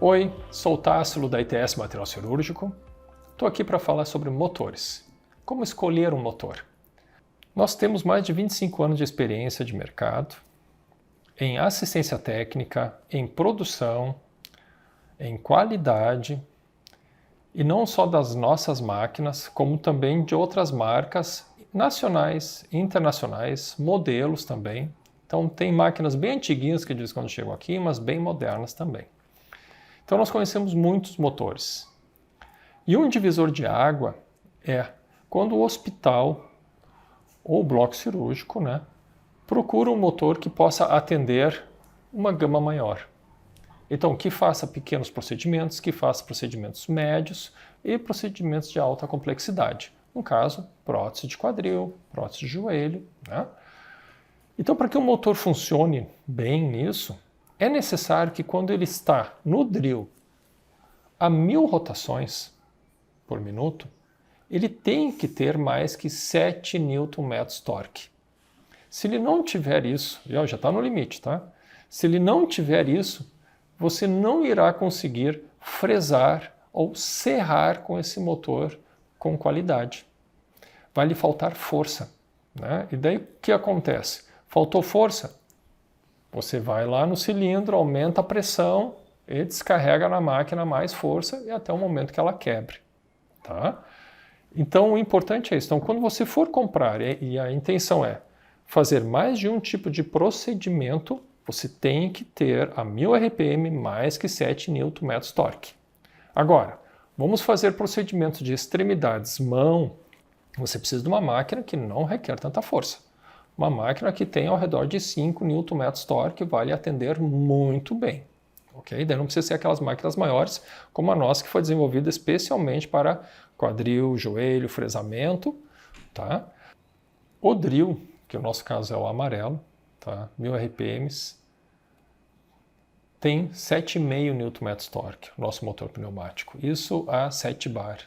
Oi, sou o Tássilo da ITS Material Cirúrgico. Estou aqui para falar sobre motores. Como escolher um motor? Nós temos mais de 25 anos de experiência de mercado em assistência técnica, em produção, em qualidade, e não só das nossas máquinas, como também de outras marcas nacionais, internacionais, modelos também. Então tem máquinas bem antiguinhas que diz quando chegam aqui, mas bem modernas também. Então nós conhecemos muitos motores. E um divisor de água é quando o hospital ou o bloco cirúrgico, procura um motor que possa atender uma gama maior. Então, que faça pequenos procedimentos, que faça procedimentos médios e procedimentos de alta complexidade. No caso, prótese de quadril, prótese de joelho. Então, para que o motor funcione bem nisso, é necessário que quando ele está no drill a 1000 rotações por minuto, ele tem que ter mais que 7 Nm torque. Se ele não tiver isso, já está no limite, tá? Se ele não tiver isso, você não irá conseguir fresar ou serrar com esse motor com qualidade. Vai lhe faltar força, E daí o que acontece? Faltou força? Você vai lá no cilindro, aumenta a pressão e descarrega na máquina mais força e até o momento que ela quebre, tá? Então o importante é isso. Então quando você for comprar e a intenção é fazer mais de um tipo de procedimento, você tem que ter a 1000 RPM mais que 7 Nm torque. Agora, vamos fazer procedimentos de extremidades, mão. Você precisa de uma máquina que não requer tanta força. Uma máquina que tem ao redor de 5 Nm torque vai lhe atender muito bem. Ok? Daí não precisa ser aquelas máquinas maiores como a nossa, que foi desenvolvida especialmente para quadril, joelho, fresamento. Tá? O drill, que no nosso caso é o amarelo, tá? 1000 RPMs, tem 7,5 Nm torque, o nosso motor pneumático. Isso a 7 bar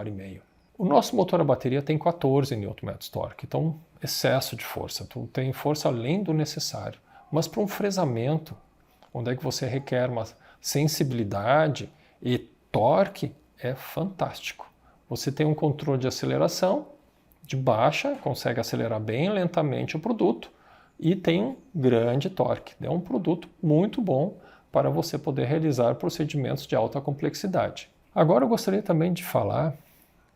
e meio. O nosso motor a bateria tem 14 Nm torque, então excesso de força, então tem força além do necessário. Mas para um fresamento, onde é que você requer uma sensibilidade e torque, é fantástico. Você tem um controle de aceleração de baixa, consegue acelerar bem lentamente o produto e tem um grande torque. É um produto muito bom para você poder realizar procedimentos de alta complexidade. Agora eu gostaria também de falar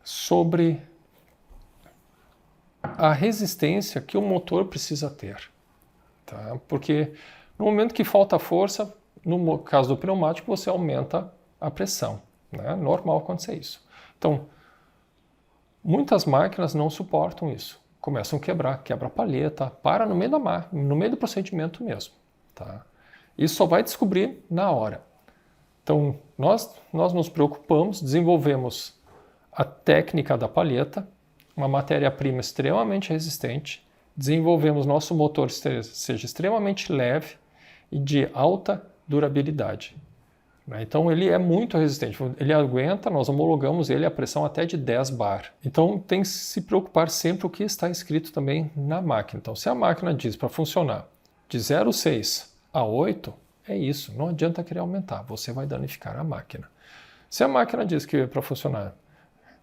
sobre a resistência que o motor precisa ter. Tá? Porque no momento que falta força, no caso do pneumático, você aumenta a pressão. Normal acontecer isso. Então, muitas máquinas não suportam isso. Começam a quebrar, quebra a palheta, para no meio da máquina, no meio do procedimento mesmo. Tá? Isso só vai descobrir na hora. Então, nós nos preocupamos, desenvolvemos a técnica da palheta, uma matéria-prima extremamente resistente, desenvolvemos nosso motor seja extremamente leve e de alta durabilidade. Então ele é muito resistente, ele aguenta, nós homologamos ele a pressão até de 10 bar. Então tem que se preocupar sempre o que está escrito também na máquina. Então se a máquina diz para funcionar de 0,6 a 8, é isso, não adianta querer aumentar, você vai danificar a máquina. Se a máquina diz que é para funcionar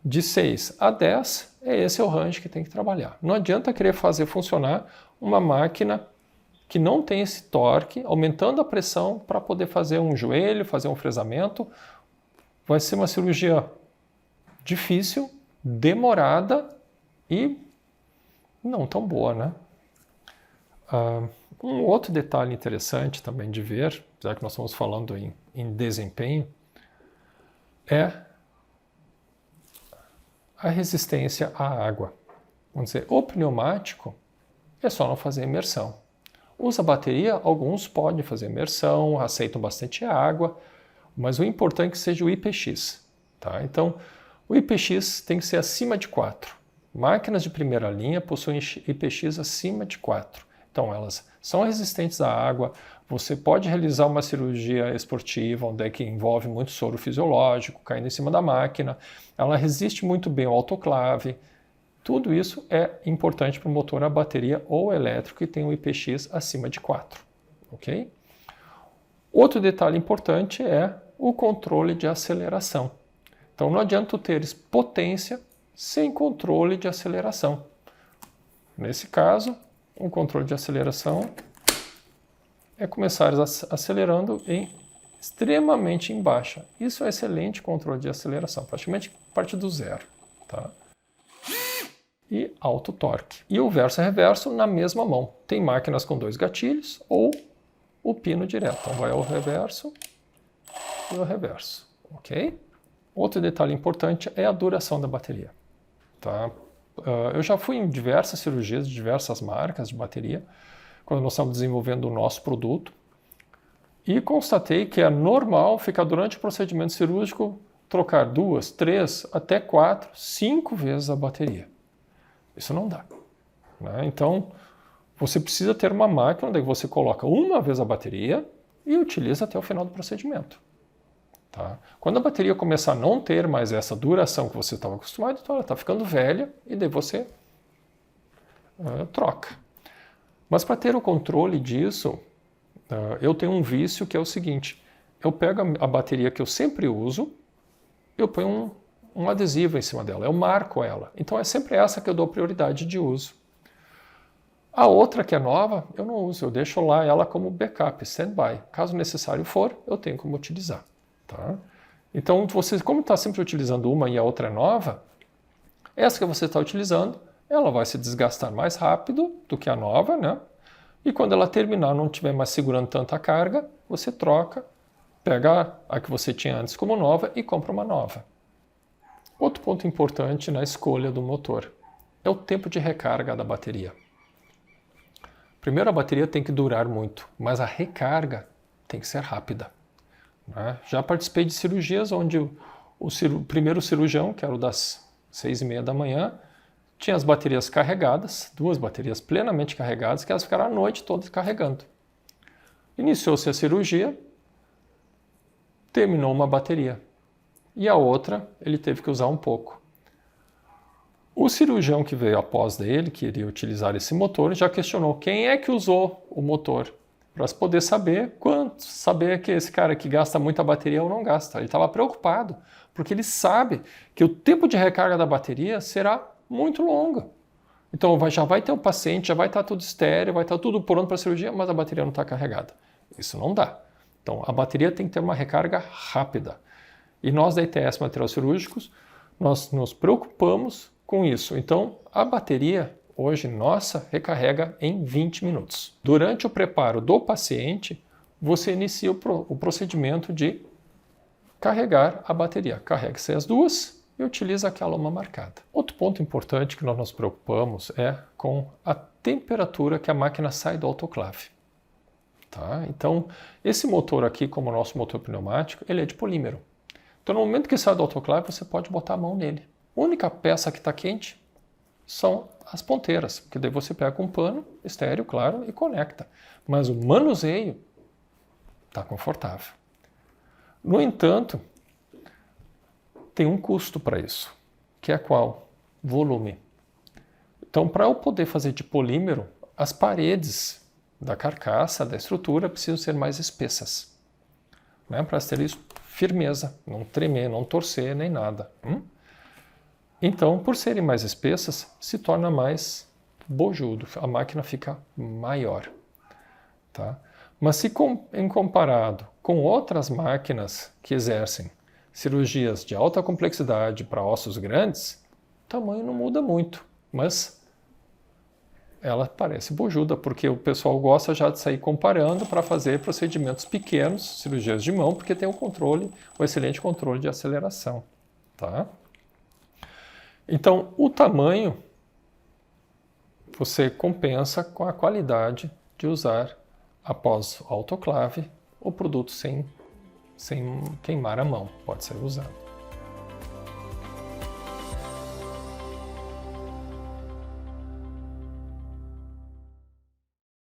de 6 a 10, esse é o range que tem que trabalhar. Não adianta querer fazer funcionar uma máquina que não tem esse torque, aumentando a pressão para poder fazer um joelho, fazer um fresamento. Vai ser uma cirurgia difícil, demorada e não tão boa, Um outro detalhe interessante também de ver, já que nós estamos falando em desempenho, é a resistência à água. Vamos dizer, o pneumático é só não fazer imersão. Usa bateria, alguns podem fazer imersão, aceitam bastante água, mas o importante é que seja o IPX. Tá? Então, o IPX tem que ser acima de 4. Máquinas de primeira linha possuem IPX acima de 4. Então, elas são resistentes à água. Você pode realizar uma cirurgia esportiva, onde é que envolve muito soro fisiológico, caindo em cima da máquina. Ela resiste muito bem ao autoclave. Tudo isso é importante para o motor a bateria ou elétrico que tem um IPX acima de 4. Ok? Outro detalhe importante é o controle de aceleração. Então não adianta tu teres potência sem controle de aceleração. Nesse caso, um controle de aceleração é começar acelerando extremamente em baixa. Isso é excelente controle de aceleração, praticamente parte do zero. Tá? E alto torque. E o verso e reverso na mesma mão. Tem máquinas com 2 gatilhos ou o pino direto. Então vai ao reverso e ao reverso. Ok? Outro detalhe importante é a duração da bateria. Tá? Eu já fui em diversas cirurgias de diversas marcas de bateria, quando nós estamos desenvolvendo o nosso produto, e constatei que é normal ficar durante o procedimento cirúrgico trocar 2, 3, até 4, 5 vezes a bateria. Isso não dá. Né? Então, você precisa ter uma máquina onde você coloca uma vez a bateria e utiliza até o final do procedimento. Tá? Quando a bateria começar a não ter mais essa duração que você estava acostumado, então ela está ficando velha e daí você troca. Mas para ter o controle disso, eu tenho um vício que é o seguinte: eu pego a bateria que eu sempre uso, eu ponho um adesivo em cima dela, eu marco ela. Então é sempre essa que eu dou prioridade de uso. A outra que é nova, eu não uso, eu deixo lá ela como backup, standby. Caso necessário for, eu tenho como utilizar. Tá? Então, você, como está sempre utilizando uma e a outra é nova, essa que você está utilizando, ela vai se desgastar mais rápido do que a nova, né? E quando ela terminar, não estiver mais segurando tanta carga, você troca, pega a que você tinha antes como nova e compra uma nova. Outro ponto importante na escolha do motor é o tempo de recarga da bateria. Primeiro, a bateria tem que durar muito, mas a recarga tem que ser rápida. Né? Já participei de cirurgias onde o primeiro cirurgião, que era o das 6h30 da manhã, tinha as baterias carregadas, 2 baterias plenamente carregadas, que elas ficaram a noite toda carregando. Iniciou-se a cirurgia, terminou uma bateria e a outra ele teve que usar um pouco. O cirurgião que veio após dele, que iria utilizar esse motor, já questionou quem é que usou o motor, para poder saber que esse cara que gasta muita bateria ou não gasta. Ele estava preocupado, porque ele sabe que o tempo de recarga da bateria será muito longo. Então já vai ter o paciente, já vai estar tudo estéreo, vai estar tudo pronto para a cirurgia, mas a bateria não está carregada. Isso não dá. Então a bateria tem que ter uma recarga rápida. E nós da ITS Materiais Cirúrgicos, nós nos preocupamos com isso. Então a bateria hoje, nossa, recarrega em 20 minutos. Durante o preparo do paciente, você inicia o procedimento de carregar a bateria. Carregue-se as duas e utiliza aquela uma marcada. Outro ponto importante que nós nos preocupamos é com a temperatura que a máquina sai do autoclave. Tá? Então, esse motor aqui, como o nosso motor pneumático, ele é de polímero. Então, no momento que sai do autoclave, você pode botar a mão nele. A única peça que está quente são as ponteiras, porque daí você pega um pano estéreo, claro, e conecta. Mas o manuseio está confortável. No entanto, tem um custo para isso, que é qual? Volume. Então, para eu poder fazer de polímero, as paredes da carcaça, da estrutura, precisam ser mais espessas, né? Para ter isso firmeza, não tremer, não torcer, nem nada. Então, por serem mais espessas, se torna mais bojudo, a máquina fica maior. Tá? Mas se em comparado com outras máquinas que exercem cirurgias de alta complexidade para ossos grandes, o tamanho não muda muito, mas ela parece bojuda, porque o pessoal gosta já de sair comparando para fazer procedimentos pequenos, cirurgias de mão, porque tem o excelente controle de aceleração. Tá? Então, o tamanho você compensa com a qualidade de usar, após o autoclave, o produto sem queimar a mão. Pode ser usado.